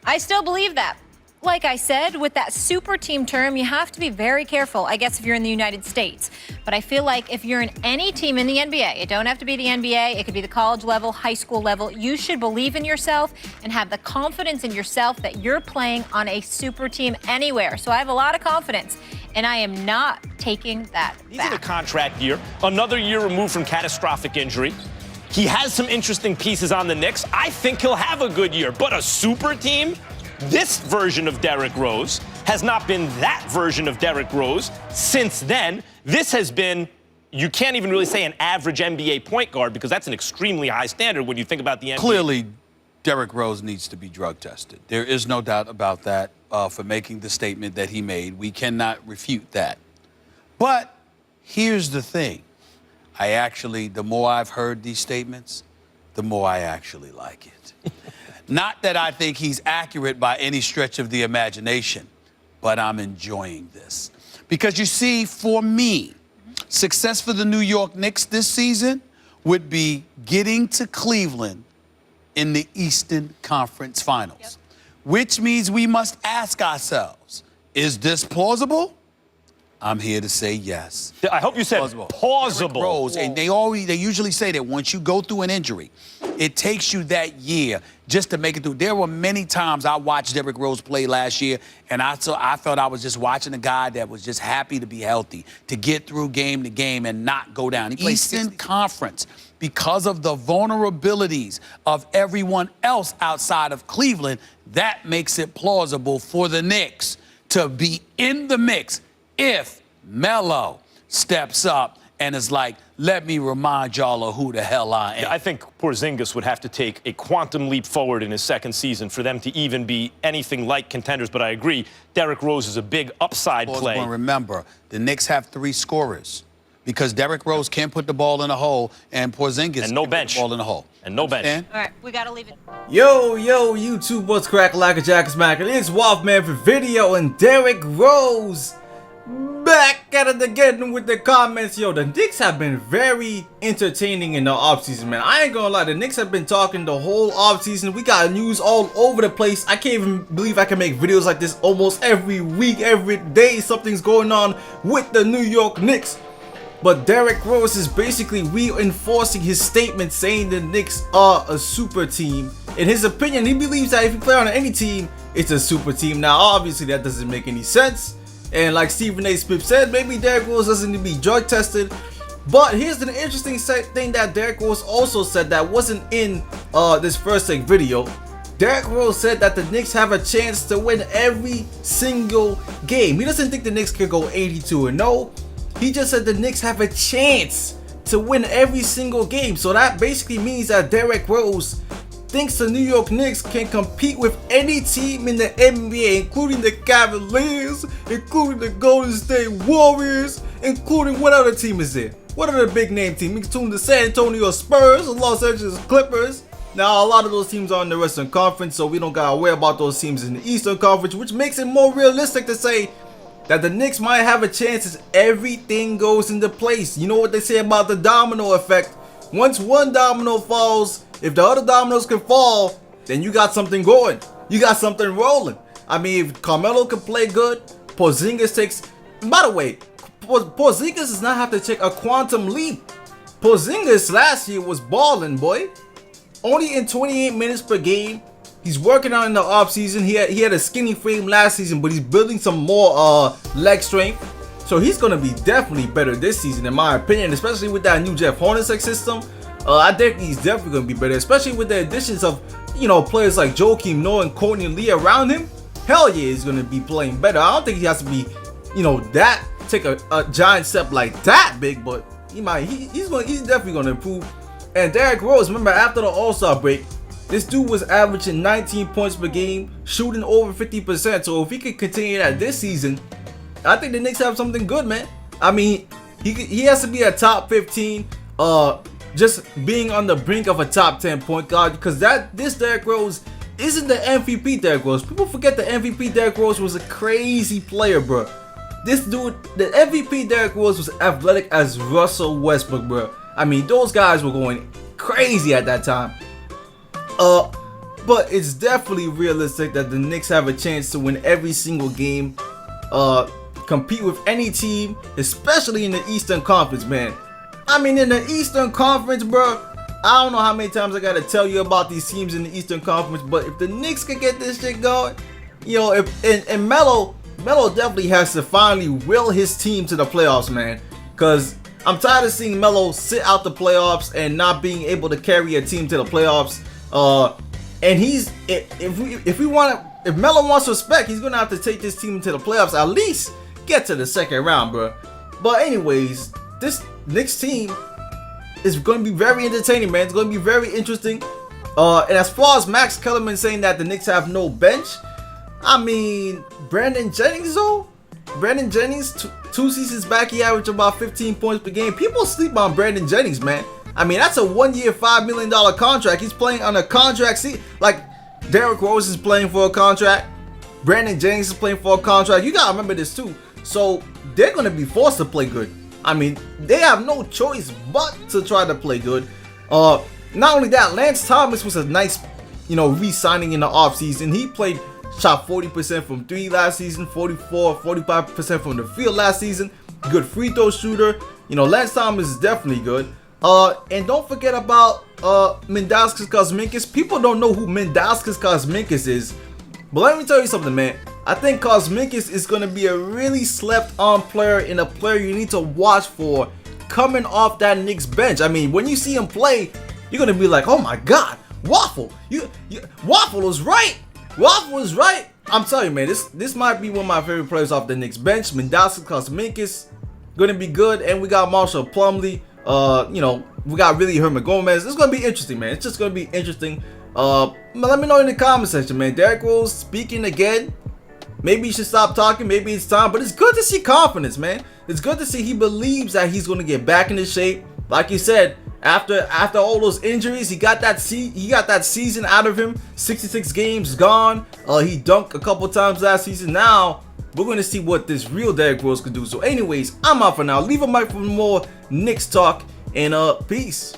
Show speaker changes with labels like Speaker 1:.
Speaker 1: I still believe that. Like I said, with that super team term, you have to be very careful, I guess, if you're in the United States. But I feel like if you're in any team in the NBA, it don't have to be the NBA, it could be the college level, high school level, you should believe in yourself and have the confidence in yourself that you're playing on a super team anywhere. So I have a lot of confidence, and I am not taking that back.
Speaker 2: He's in a contract year, another year removed from catastrophic injury. He has some interesting pieces on the Knicks. I think he'll have a good year, but a super team? This version of Derrick Rose has not been that version of Derrick Rose since then. This has been, you can't even really say an average NBA point guard because that's an extremely high standard when you think about the NBA.
Speaker 3: Clearly, Derrick Rose needs to be drug tested. There is no doubt about that for making the statement that he made. We cannot refute that. But here's the thing. The more I've heard these statements, the more I actually like it. Not that I think he's accurate by any stretch of the imagination, but I'm enjoying this. Because you see, for me, success for the New York Knicks this season would be getting to Cleveland in the Eastern Conference Finals, which means we must ask ourselves, is this plausible? I'm here to say yes.
Speaker 2: I hope you said plausible.
Speaker 3: Rose, and they usually say that once you go through an injury, it takes you that year just to make it through. There were many times I watched Derrick Rose play last year, and I felt I was just watching a guy that was just happy to be healthy, to get through game to game and not go down. Eastern Conference, because of the vulnerabilities of everyone else outside of Cleveland, that makes it plausible for the Knicks to be in the mix if Melo steps up and is like, let me remind y'all of who the hell I am.
Speaker 2: Yeah, I think Porzingis would have to take a quantum leap forward in his second season for them to even be anything like contenders. But I agree, Derrick Rose is a big upside play.
Speaker 3: Remember, the Knicks have 3 scorers because Derrick Rose can't put the ball in a hole and Porzingis
Speaker 2: and no
Speaker 3: can't
Speaker 2: bench.
Speaker 3: put the ball in a hole.
Speaker 2: And no bench.
Speaker 1: All right, we got to leave it.
Speaker 4: Yo, YouTube, what's crack like a jack smacker? It's Wolfman for video, and Derrick Rose back at it again with the comments. Yo, the Knicks have been very entertaining in the offseason, man. I ain't gonna lie, the Knicks have been talking the whole offseason. We got news all over the place. I can't even believe I can make videos like this almost every week, every day. Something's going on with the New York Knicks. But Derrick Rose is basically reinforcing his statement saying the Knicks are a super team. In his opinion, he believes that if you play on any team, it's a super team. Now, obviously, that doesn't make any sense. And like Stephen A. Smith said, maybe Derrick Rose doesn't need to be drug tested. But here's the interesting thing that Derrick Rose also said that wasn't in this first take video. Derrick Rose said that the Knicks have a chance to win every single game. He doesn't think the Knicks could go 82-0. He just said the Knicks have a chance to win every single game. So that basically means that Derrick Rose thinks the New York Knicks can compete with any team in the NBA, including the Cavaliers, including the Golden State Warriors, including what other team is there? What are the big name teams? Including the San Antonio Spurs, the Los Angeles Clippers. Now, a lot of those teams are in the Western Conference, so we don't gotta worry about those teams in the Eastern Conference, which makes it more realistic to say that the Knicks might have a chance as everything goes into place. You know what they say about the domino effect? Once one domino falls, if the other dominoes can fall, then you got something going. You got something rolling. I mean, if Carmelo can play good, Porzingis takes... By the way, Porzingis does not have to take a quantum leap. Porzingis last year was balling, boy. Only in 28 minutes per game. He's working out in the offseason. He had a skinny frame last season, but he's building some more leg strength. So he's going to be definitely better this season, in my opinion, especially with that new Jeff Hornacek system. I think he's definitely going to be better, especially with the additions of, you know, players like Joakim Noah and Courtney Lee around him. Hell yeah, he's going to be playing better. I don't think he has to be, you know, take a giant step like that big, but he's definitely going to improve. And Derrick Rose, remember, after the All-Star break, this dude was averaging 19 points per game, shooting over 50%. So if he could continue that this season, I think the Knicks have something good, man. I mean, he has to be a top 15, just being on the brink of a top 10 point guard, because this Derrick Rose isn't the MVP Derrick Rose. People forget the MVP Derrick Rose was a crazy player, bro. This dude, the MVP Derrick Rose was athletic as Russell Westbrook, bro. I mean, those guys were going crazy at that time. but it's definitely realistic that the Knicks have a chance to win every single game, compete with any team, especially in the Eastern Conference, man. I mean, in the Eastern Conference, bro, I don't know how many times I gotta tell you about these teams in the Eastern Conference, but if the Knicks could get this shit going, you know, and Melo definitely has to finally will his team to the playoffs, man. Cause I'm tired of seeing Melo sit out the playoffs and not being able to carry a team to the playoffs. And if Melo wants respect, he's gonna have to take this team to the playoffs, at least get to the second round, bro. But anyways, this Knicks team is going to be very entertaining, man. It's going to be very interesting. And as far as Max Kellerman saying that the Knicks have no bench, I mean, Brandon Jennings, though. Brandon Jennings, two seasons back, he averaged about 15 points per game. People sleep on Brandon Jennings, man. I mean, that's a 1 year, $5 million contract. He's playing on a contract. See, like Derrick Rose is playing for a contract. Brandon Jennings is playing for a contract. You got to remember this, too. So they're going to be forced to play good. I mean, they have no choice but to try to play good. Not only that, Lance Thomas was a nice, re-signing in the offseason. He shot 40% from 3 last season, 45% from the field last season. Good free throw shooter. Lance Thomas is definitely good. And don't forget about Mendauskas Kuzminskas. People don't know who Mendauskas Kuzminskas is. But let me tell you something, man. I think Kuzminskas is going to be a really slept-on player and a player you need to watch for coming off that Knicks bench. I mean, when you see him play, you're going to be like, oh my God, Waffle. Waffle was right. Waffle was right. I'm telling you, man, this might be one of my favorite players off the Knicks bench. Mendauskas Kuzminskas going to be good. And we got Marshall Plumlee. We got really Herman Gomez. It's going to be interesting, man. It's just going to be interesting. Let me know in the comment section, man. Derrick Rose speaking again. Maybe he should stop talking. Maybe it's time. But it's good to see confidence, man. It's good to see he believes that he's going to get back into shape. Like you said, after all those injuries, he got that season out of him. 66 games gone. He dunked a couple times last season. Now we're going to see what this real Derrick Rose can do. So anyways, I'm out for now. Leave a mic for more Knicks talk. And peace.